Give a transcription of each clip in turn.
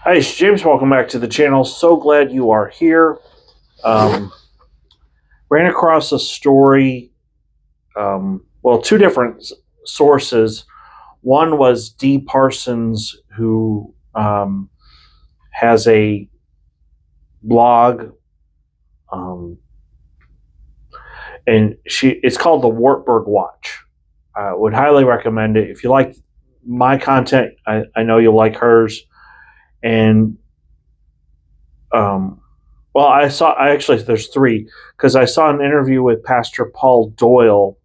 Hi, it's James. Welcome back to the channel. So glad you are here. Um, Ran across a story, two different sources. One was Dee Parsons, who has a blog, and it's called the Wartburg Watch. I would highly recommend it. If you like my content, I know you'll like hers. And there's three, because I saw an interview with Pastor Paul Doyle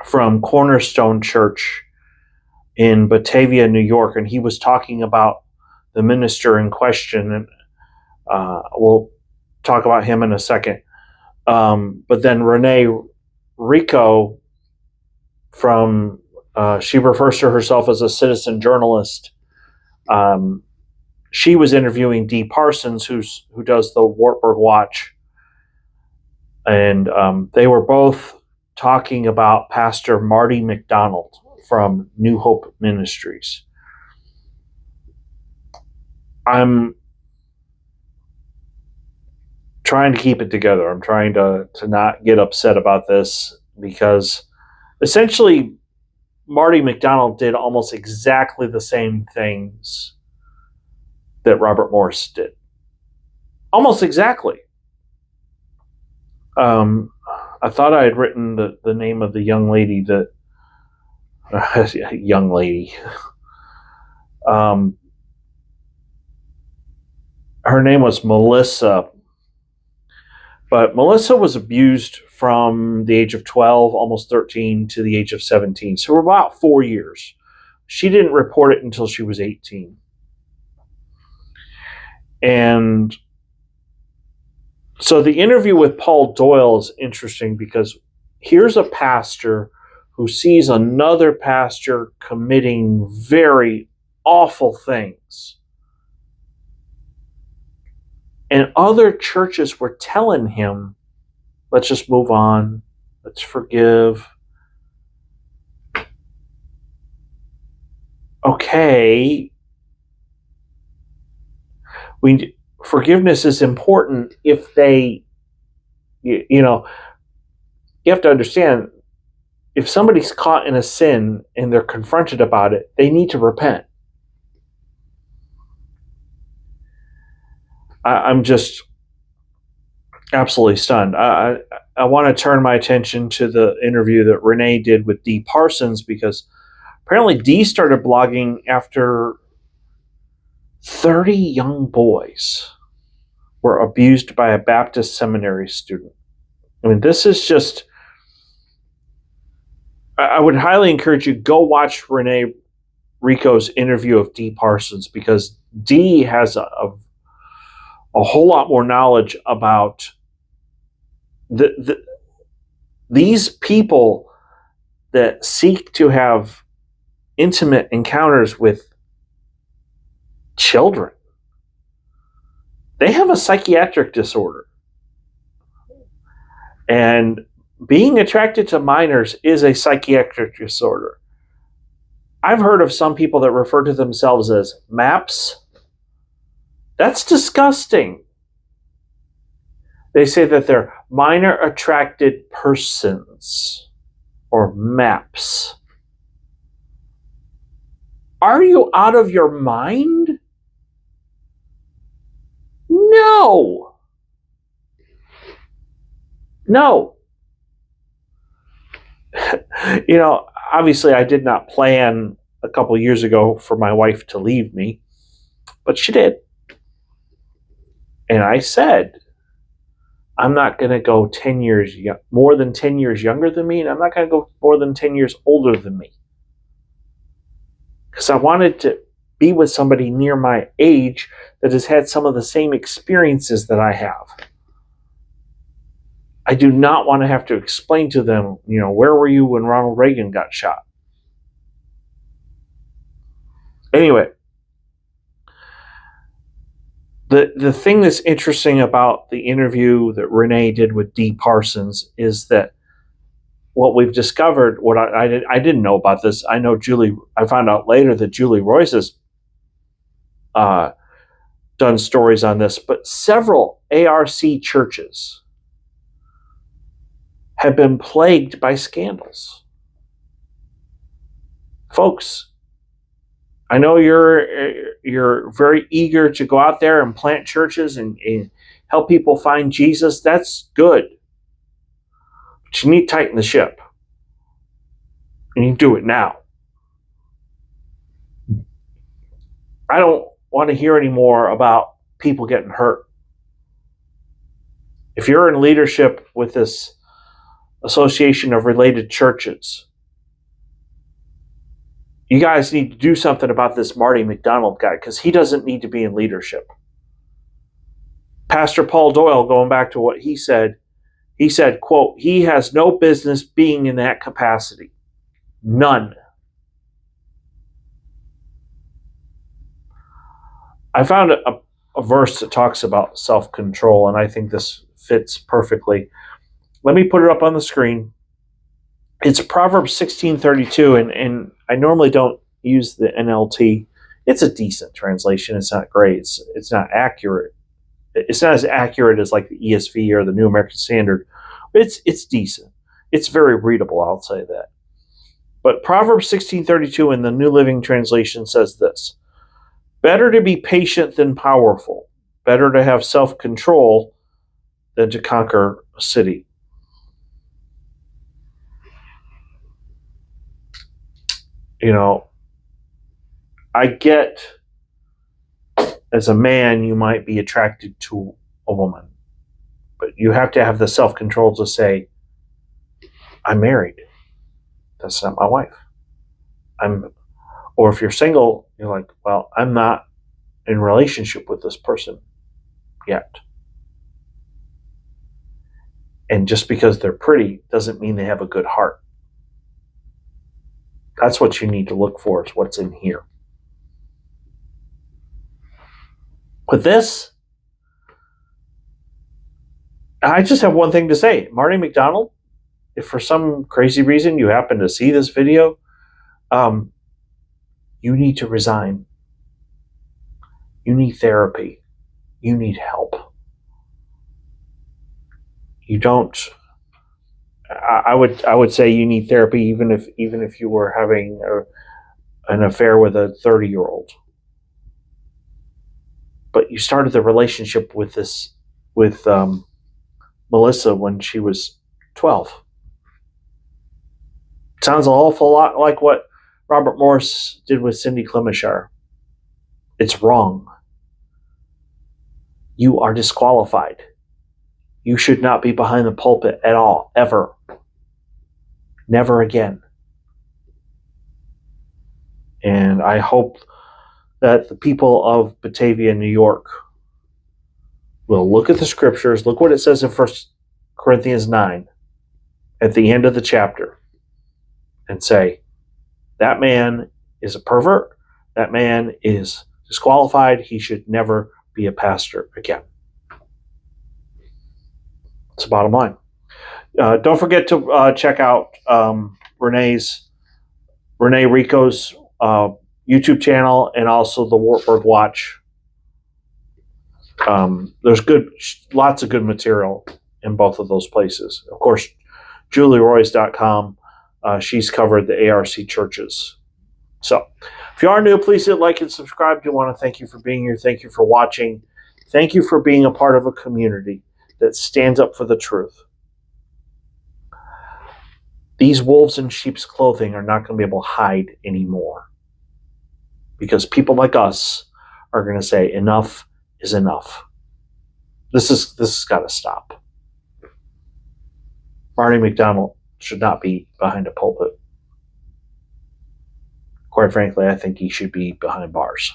from Cornerstone Church in Batavia, New York, and he was talking about the minister in question, and we'll talk about him in a second. But then Renee Rico she refers to herself as a citizen journalist. She was interviewing Dee Parsons, who does the Wartburg Watch, and they were both talking about Pastor Marty McDonald from New Hope Ministries. I'm trying to keep it together. I'm trying to not get upset about this, because essentially Marty McDonald did almost exactly the same things that Robert Morris did. Almost exactly. I thought I had written the name of the young lady that young lady. Her name was Melissa, but Melissa was abused from the age of 12, almost 13, to the age of 17. So for about 4 years. She didn't report it until she was 18. And so the interview with Paul Doyle is interesting, because here's a pastor who sees another pastor committing very awful things. And other churches were telling him, let's just move on. Let's forgive. Okay. Forgiveness is important if they, you have to understand, if somebody's caught in a sin and they're confronted about it, they need to repent. I'm just absolutely stunned. I want to turn my attention to the interview that Renee did with Dee Parsons, because apparently Dee started blogging after 30 young boys were abused by a Baptist seminary student. I mean, this is just, I would highly encourage you, go watch Renee Rico's interview of Dee Parsons, because Dee has a whole lot more knowledge about these people that seek to have intimate encounters with children. They have a psychiatric disorder. And being attracted to minors is a psychiatric disorder. I've heard of some people that refer to themselves as MAPS. That's disgusting. They say that they're minor attracted persons, or MAPS. Are you out of your mind? No. No. Obviously I did not plan a couple years ago for my wife to leave me, but she did. And I said, I'm not going to go more than 10 years younger than me, and I'm not going to go more than 10 years older than me. Because I wanted to be with somebody near my age that has had some of the same experiences that I have. I do not want to have to explain to them, where were you when Ronald Reagan got shot? Anyway, the thing that's interesting about the interview that Renee did with Dee Parsons is that what we've discovered, what I didn't know about this. I found out later that Julie Royce's done stories on this, but several ARC churches have been plagued by scandals. Folks, I know you're very eager to go out there and plant churches and help people find Jesus. That's good. But you need to tighten the ship. And you do it now. I don't want to hear any more about people getting hurt. If you're in leadership with this association of related churches, you guys need to do something about this Marty McDonald guy, because he doesn't need to be in leadership. Pastor Paul Doyle, going back to what he said, quote, he has no business being in that capacity. None. I found a verse that talks about self-control, and I think this fits perfectly. Let me put it up on the screen. It's Proverbs 16:32, and I normally don't use the NLT. It's a decent translation. It's not great. It's not accurate. It's not as accurate as like the ESV or the New American Standard. But it's decent. It's very readable, I'll say that. But Proverbs 16:32 in the New Living Translation says this: better to be patient than powerful. Better to have self-control than to conquer a city. You know, I get, as a man, you might be attracted to a woman, but you have to have the self-control to say, I'm married. That's not my wife. Or if you're single, you're like, well, I'm not in a relationship with this person yet. And just because they're pretty doesn't mean they have a good heart. That's what you need to look for, is what's in here. With this, I just have one thing to say. Marty McDonald, if for some crazy reason you happen to see this video, you need to resign. You need therapy. You need help. You don't. I would say you need therapy even if you were having an affair with a 30-year-old. But you started the relationship with Melissa when she was 12. Sounds an awful lot like what Robert Morris did with Cindy Clemishar. It's wrong. You are disqualified. You should not be behind the pulpit at all, ever. Never again. And I hope that the people of Batavia, New York, will look at the scriptures, look what it says in 1 Corinthians 9, at the end of the chapter, and say, that man is a pervert, that man is disqualified, he should never be a pastor again. That's the bottom line. Don't forget to check out Renee Rico's YouTube channel, and also the Wartburg Watch. There's lots of good material in both of those places. Of course, julieroys.com. She's covered the ARC churches. So, if you are new, please hit like and subscribe. I want to thank you for being here. Thank you for watching. Thank you for being a part of a community that stands up for the truth. These wolves in sheep's clothing are not going to be able to hide anymore, because people like us are going to say enough is enough. This has got to stop. Marty McDonald should not be behind a pulpit. Quite frankly, I think he should be behind bars.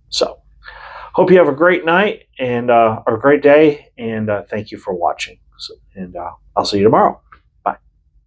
So, hope you have a great night and or a great day, and thank you for watching. And I'll see you tomorrow.